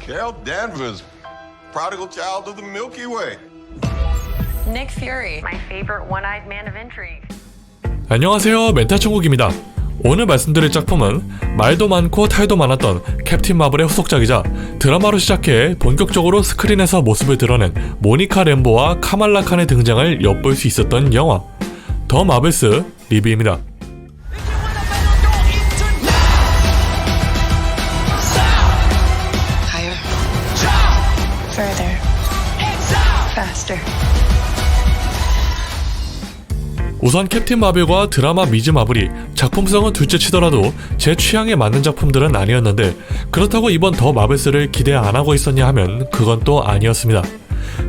Carol Danvers, prodigal child of the Milky Way. Nick Fury, my favorite one-eyed man of intrigue. 안녕하세요, 멘탈천국입니다. 오늘 말씀드릴 작품은 말도 많고 탈도 많았던 캡틴 마블의 후속작이자 드라마로 시작해 본격적으로 스크린에서 모습을 드러낸 모니카 램보와 카말라 칸의 등장을 엿볼 수 있었던 영화 더 마블스 리뷰입니다. Higher. Further. Faster. 우선 캡틴 마블과 드라마 미즈 마블이 작품성은 둘째 치더라도 제 취향에 맞는 작품들은 아니었는데, 그렇다고 이번 더 마블스를 기대 안 하고 있었냐 하면 그건 또 아니었습니다.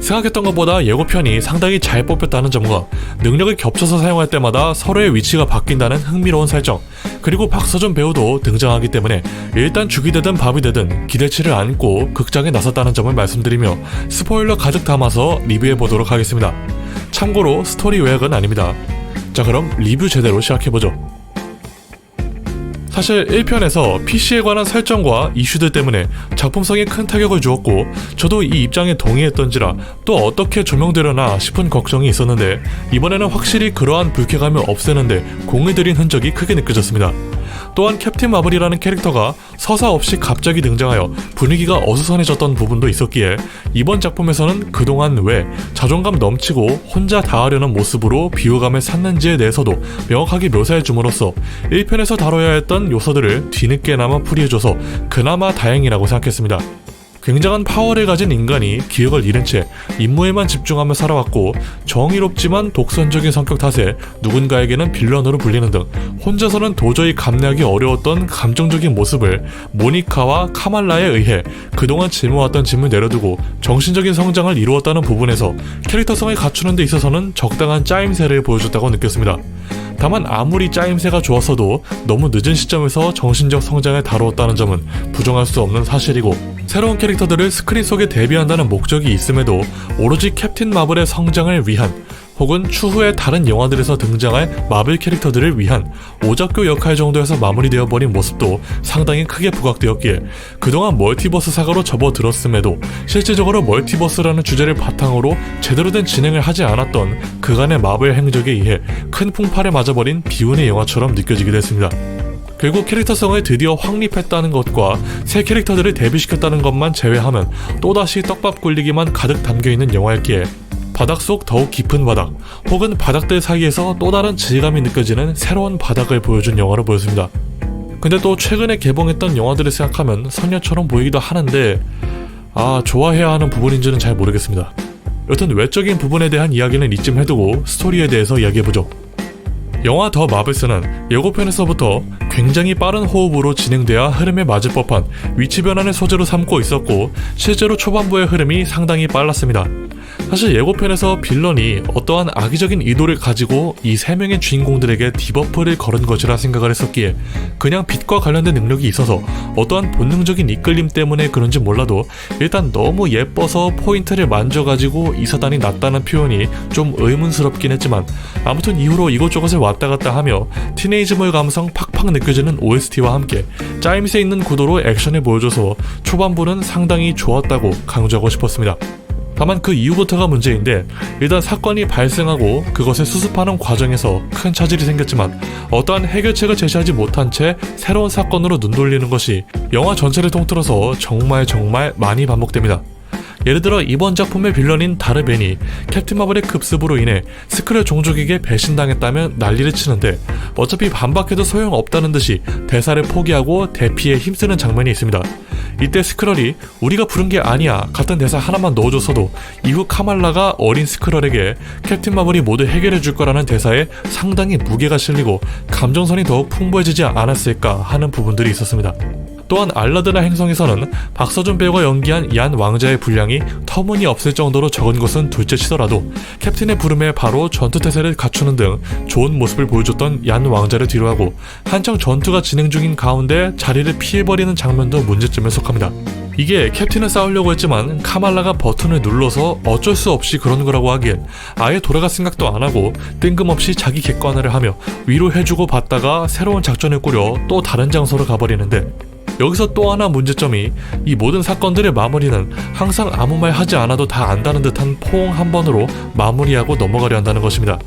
생각했던 것보다 예고편이 상당히 잘 뽑혔다는 점과 능력을 겹쳐서 사용할 때마다 서로의 위치가 바뀐다는 흥미로운 설정, 그리고 박서준 배우도 등장하기 때문에 일단 죽이 되든 밥이 되든 기대치를 안고 극장에 나섰다는 점을 말씀드리며 스포일러 가득 담아서 리뷰해보도록 하겠습니다. 참고로 스토리 요약은 아닙니다. 자, 그럼 리뷰 제대로 시작해보죠. 사실 1편에서 PC에 관한 설정과 이슈들 때문에 작품성에 큰 타격을 주었고, 저도 이 입장에 동의했던지라 또 어떻게 조명되려나 싶은 걱정이 있었는데, 이번에는 확실히 그러한 불쾌감을 없애는데 공을 들인 흔적이 크게 느껴졌습니다. 또한 캡틴 마블이라는 캐릭터가 서사 없이 갑자기 등장하여 분위기가 어수선해졌던 부분도 있었기에 이번 작품에서는 그동안 왜 자존감 넘치고 혼자 다 하려는 모습으로 비호감을 샀는지에 대해서도 명확하게 묘사해 줌으로써 1편에서 다뤄야 했던 요소들을 뒤늦게나마 풀이해줘서 그나마 다행이라고 생각했습니다. 굉장한 파워를 가진 인간이 기억을 잃은 채 임무에만 집중하며 살아왔고, 정의롭지만 독선적인 성격 탓에 누군가에게는 빌런으로 불리는 등 혼자서는 도저히 감내하기 어려웠던 감정적인 모습을 모니카와 카말라에 의해 그동안 짊어왔던 짐을 내려두고 정신적인 성장을 이루었다는 부분에서 캐릭터성을 갖추는 데 있어서는 적당한 짜임새를 보여줬다고 느꼈습니다. 다만 아무리 짜임새가 좋았어도 너무 늦은 시점에서 정신적 성장을 다루었다는 점은 부정할 수 없는 사실이고, 새로운 캐릭터들을 스크린 속에 데뷔한다는 목적이 있음에도 오로지 캡틴 마블의 성장을 위한, 혹은 추후에 다른 영화들에서 등장할 마블 캐릭터들을 위한 오작교 역할 정도에서 마무리되어버린 모습도 상당히 크게 부각되었기에 그동안 멀티버스 사가로 접어들었음에도 실제적으로 멀티버스라는 주제를 바탕으로 제대로 된 진행을 하지 않았던 그간의 마블 행적에 의해 큰 풍파를 맞아버린 비운의 영화처럼 느껴지기도 했습니다. 결국 캐릭터성을 드디어 확립했다는 것과 새 캐릭터들을 데뷔시켰다는 것만 제외하면 또다시 떡밥 굴리기만 가득 담겨있는 영화였기에 바닥 속 더욱 깊은 바닥, 혹은 바닥들 사이에서 또 다른 질감이 느껴지는 새로운 바닥을 보여준 영화로 보였습니다. 근데 또 최근에 개봉했던 영화들을 생각하면 선녀처럼 보이기도 하는데, 좋아해야 하는 부분인지는 잘 모르겠습니다. 여튼 외적인 부분에 대한 이야기는 이쯤 해두고 스토리에 대해서 이야기해보죠. 영화 더 마블스는 예고편에서부터 굉장히 빠른 호흡으로 진행돼야 흐름에 맞을 법한 위치 변환을 소재로 삼고 있었고, 실제로 초반부의 흐름이 상당히 빨랐습니다. 사실 예고편에서 빌런이 어떠한 악의적인 의도를 가지고 이 세 명의 주인공들에게 디버프를 걸은 것이라 생각을 했었기에 그냥 빛과 관련된 능력이 있어서 어떠한 본능적인 이끌림 때문에 그런지 몰라도 일단 너무 예뻐서 포인트를 만져가지고 이 사단이 났다는 표현이 좀 의문스럽긴 했지만, 아무튼 이후로 이곳저곳을 왔다 갔다 하며 티네이즈물 감성 팍팍 느껴지는 OST와 함께 짜임새 있는 구도로 액션을 보여줘서 초반부는 상당히 좋았다고 강조하고 싶었습니다. 다만 그 이후부터가 문제인데, 일단 사건이 발생하고 그것을 수습하는 과정에서 큰 차질이 생겼지만 어떠한 해결책을 제시하지 못한 채 새로운 사건으로 눈 돌리는 것이 영화 전체를 통틀어서 정말 많이 반복됩니다. 예를 들어 이번 작품의 빌런인 다르벤이 캡틴 마블의 급습으로 인해 스크럴 종족에게 배신당했다면 난리를 치는데, 어차피 반박해도 소용없다는 듯이 대사를 포기하고 대피에 힘쓰는 장면이 있습니다. 이때 스크럴이 우리가 부른 게 아니야 같은 대사 하나만 넣어줬어도 이후 카말라가 어린 스크럴에게 캡틴 마블이 모두 해결해 줄 거라는 대사에 상당히 무게가 실리고 감정선이 더욱 풍부해지지 않았을까 하는 부분들이 있었습니다. 또한 알라드나 행성에서는 박서준 배우가 연기한 얀 왕자의 분량이 터무니없을 정도로 적은 것은 둘째 치더라도 캡틴의 부름에 바로 전투태세를 갖추는 등 좋은 모습을 보여줬던 얀 왕자를 뒤로하고 한창 전투가 진행 중인 가운데 자리를 피해버리는 장면도 문제점에 속합니다. 이게 캡틴은 싸우려고 했지만 카말라가 버튼을 눌러서 어쩔 수 없이 그런 거라고 하기엔 아예 돌아갈 생각도 안 하고 뜬금없이 자기 객관화를 하며 위로해주고 받다가 새로운 작전을 꾸려 또 다른 장소로 가버리는데, 여기서 또 하나 문제점이 이 모든 사건들의 마무리는 항상 아무 말 하지 않아도 다 안다는 듯한 포옹 한 번으로 마무리하고 넘어가려 한다는 것입니다.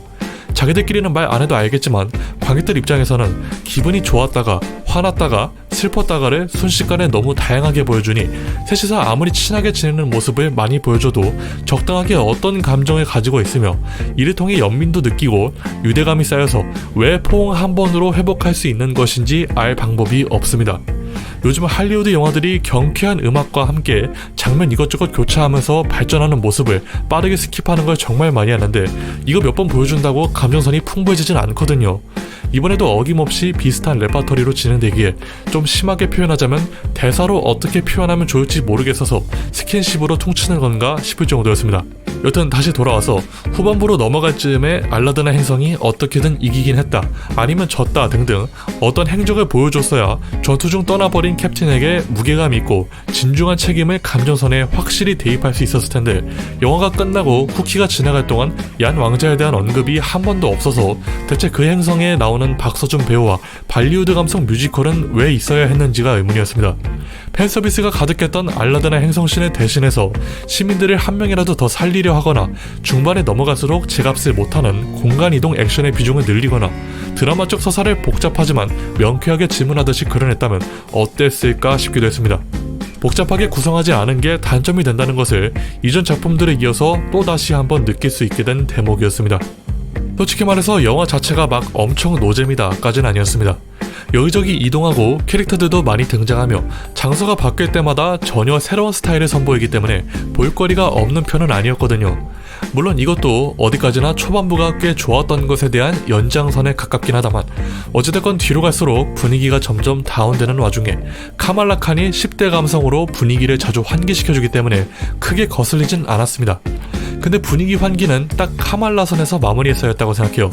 자기들끼리는 말 안 해도 알겠지만 관객들 입장에서는 기분이 좋았다가 화났다가 슬펐다가를 순식간에 너무 다양하게 보여주니 셋이서 아무리 친하게 지내는 모습을 많이 보여줘도 적당하게 어떤 감정을 가지고 있으며 이를 통해 연민도 느끼고 유대감이 쌓여서 왜 포옹 한 번으로 회복할 수 있는 것인지 알 방법이 없습니다. 요즘 할리우드 영화들이 경쾌한 음악과 함께 장면 이것저것 교차하면서 발전하는 모습을 빠르게 스킵하는 걸 정말 많이 하는데 이거 몇 번 보여준다고 감정선이 풍부해지진 않거든요. 이번에도 어김없이 비슷한 레파토리로 진행되기에 좀 심하게 표현하자면 대사로 어떻게 표현하면 좋을지 모르겠어서 스킨십으로 퉁치는 건가 싶을 정도였습니다. 여튼 다시 돌아와서 후반부로 넘어갈 즈음에 알라딘의 행성이 어떻게든 이기긴 했다, 아니면 졌다 등등 어떤 행적을 보여줬어야 전투 중 떠나버린 캡틴에게 무게감 있고 진중한 책임을 감정선에 확실히 대입할 수 있었을 텐데 영화가 끝나고 쿠키가 지나갈 동안 얀 왕자에 대한 언급이 한 번도 없어서 대체 그 행성에 나오는 박서준 배우와 발리우드 감성 뮤지컬은 왜 있어야 했는지가 의문이었습니다. 팬서비스가 가득했던 알라딘의 행성씬을 대신해서 시민들을 한 명이라도 더 살리려 하거나 중반에 넘어갈수록 제값을 못하는 공간이동 액션의 비중을 늘리거나 드라마적 서사를 복잡하지만 명쾌하게 질문하듯이 그려냈다면 어땠을까 싶기도 했습니다. 복잡하게 구성하지 않은 게 단점이 된다는 것을 이전 작품들에 이어서 또다시 한번 느낄 수 있게 된 대목이었습니다. 솔직히 말해서 영화 자체가 막 엄청 노잼이다까지는 아니었습니다. 여기저기 이동하고 캐릭터들도 많이 등장하며 장소가 바뀔 때마다 전혀 새로운 스타일을 선보이기 때문에 볼거리가 없는 편은 아니었거든요. 물론 이것도 어디까지나 초반부가 꽤 좋았던 것에 대한 연장선에 가깝긴 하다만 어찌됐건 뒤로 갈수록 분위기가 점점 다운되는 와중에 카말라 칸이 10대 감성으로 분위기를 자주 환기시켜주기 때문에 크게 거슬리진 않았습니다. 근데 분위기 환기는 딱 카말라 선에서 마무리했어야 했다고 생각해요.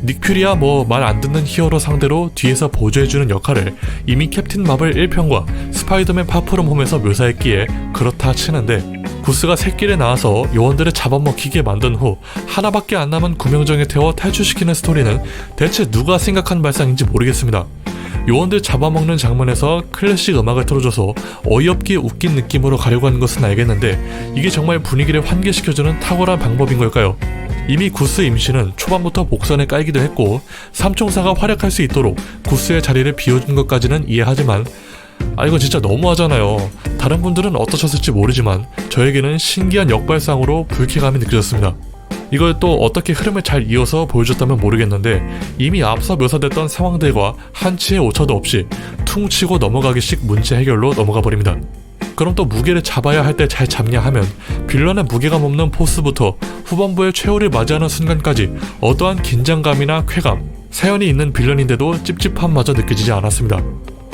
닉 퓨리야 뭐 말 안 듣는 히어로 상대로 뒤에서 보조해주는 역할을 이미 캡틴 마블 1편과 스파이더맨 파프롬 홈에서 묘사했기에 그렇다 치는데 구스가 새끼를 낳아서 요원들을 잡아먹히게 만든 후 하나밖에 안 남은 구명정에 태워 탈출시키는 스토리는 대체 누가 생각한 발상인지 모르겠습니다. 요원들 잡아먹는 장면에서 클래식 음악을 틀어줘서 어이없게 웃긴 느낌으로 가려고 하는 것은 알겠는데 이게 정말 분위기를 환기시켜주는 탁월한 방법인 걸까요? 이미 구스 임신은 초반부터 복선에 깔기도 했고 삼총사가 활약할 수 있도록 구스의 자리를 비워준 것까지는 이해하지만 이거 진짜 너무하잖아요. 다른 분들은 어떠셨을지 모르지만 저에게는 신기한 역발상으로 불쾌감이 느껴졌습니다. 이걸 또 어떻게 흐름을 잘 이어서 보여줬다면 모르겠는데 이미 앞서 묘사됐던 상황들과 한치의 오차도 없이 퉁치고 넘어가기식 문제 해결로 넘어가 버립니다. 그럼 또 무게를 잡아야 할 때 잘 잡냐 하면 빌런의 무게감 없는 포스부터 후반부의 최후를 맞이하는 순간까지 어떠한 긴장감이나 쾌감, 사연이 있는 빌런인데도 찝찝함마저 느껴지지 않았습니다.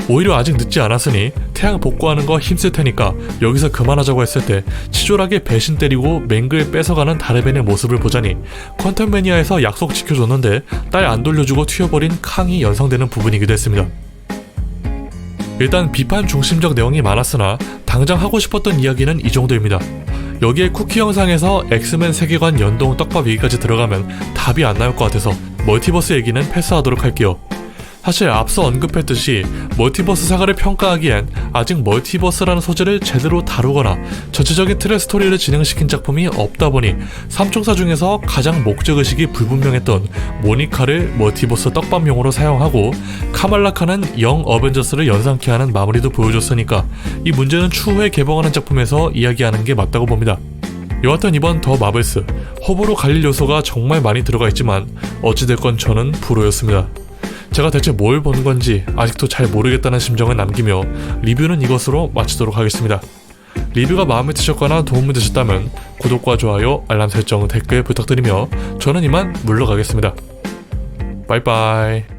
오히려 아직 늦지 않았으니 태양 복구하는 거 힘쓸 테니까 여기서 그만하자고 했을 때 치졸하게 배신 때리고 맹글 뺏어가는 다르벤의 모습을 보자니 퀀텀 매니아에서 약속 지켜줬는데 딸 안 돌려주고 튀어버린 캉이 연상되는 부분이기도 했습니다. 일단 비판 중심적 내용이 많았으나 당장 하고 싶었던 이야기는 이 정도입니다. 여기에 쿠키 영상에서 엑스맨 세계관 연동 떡밥 얘기까지 들어가면 답이 안 나올 것 같아서 멀티버스 얘기는 패스하도록 할게요. 사실 앞서 언급했듯이 멀티버스 사가를 평가하기엔 아직 멀티버스라는 소재를 제대로 다루거나 전체적인 틀의 스토리를 진행시킨 작품이 없다 보니 삼총사 중에서 가장 목적의식이 불분명했던 모니카를 멀티버스 떡밥용으로 사용하고 카말라 칸은 영 어벤져스를 연상케 하는 마무리도 보여줬으니까 이 문제는 추후에 개봉하는 작품에서 이야기하는 게 맞다고 봅니다. 여하튼 이번 더 마블스 호불호 갈릴 요소가 정말 많이 들어가 있지만 어찌됐건 저는 불호였습니다. 제가 대체 뭘 본 건지 아직도 잘 모르겠다는 심정을 남기며 리뷰는 이것으로 마치도록 하겠습니다. 리뷰가 마음에 드셨거나 도움이 되셨다면 구독과 좋아요, 알람 설정, 댓글 부탁드리며 저는 이만 물러가겠습니다. 빠이빠이.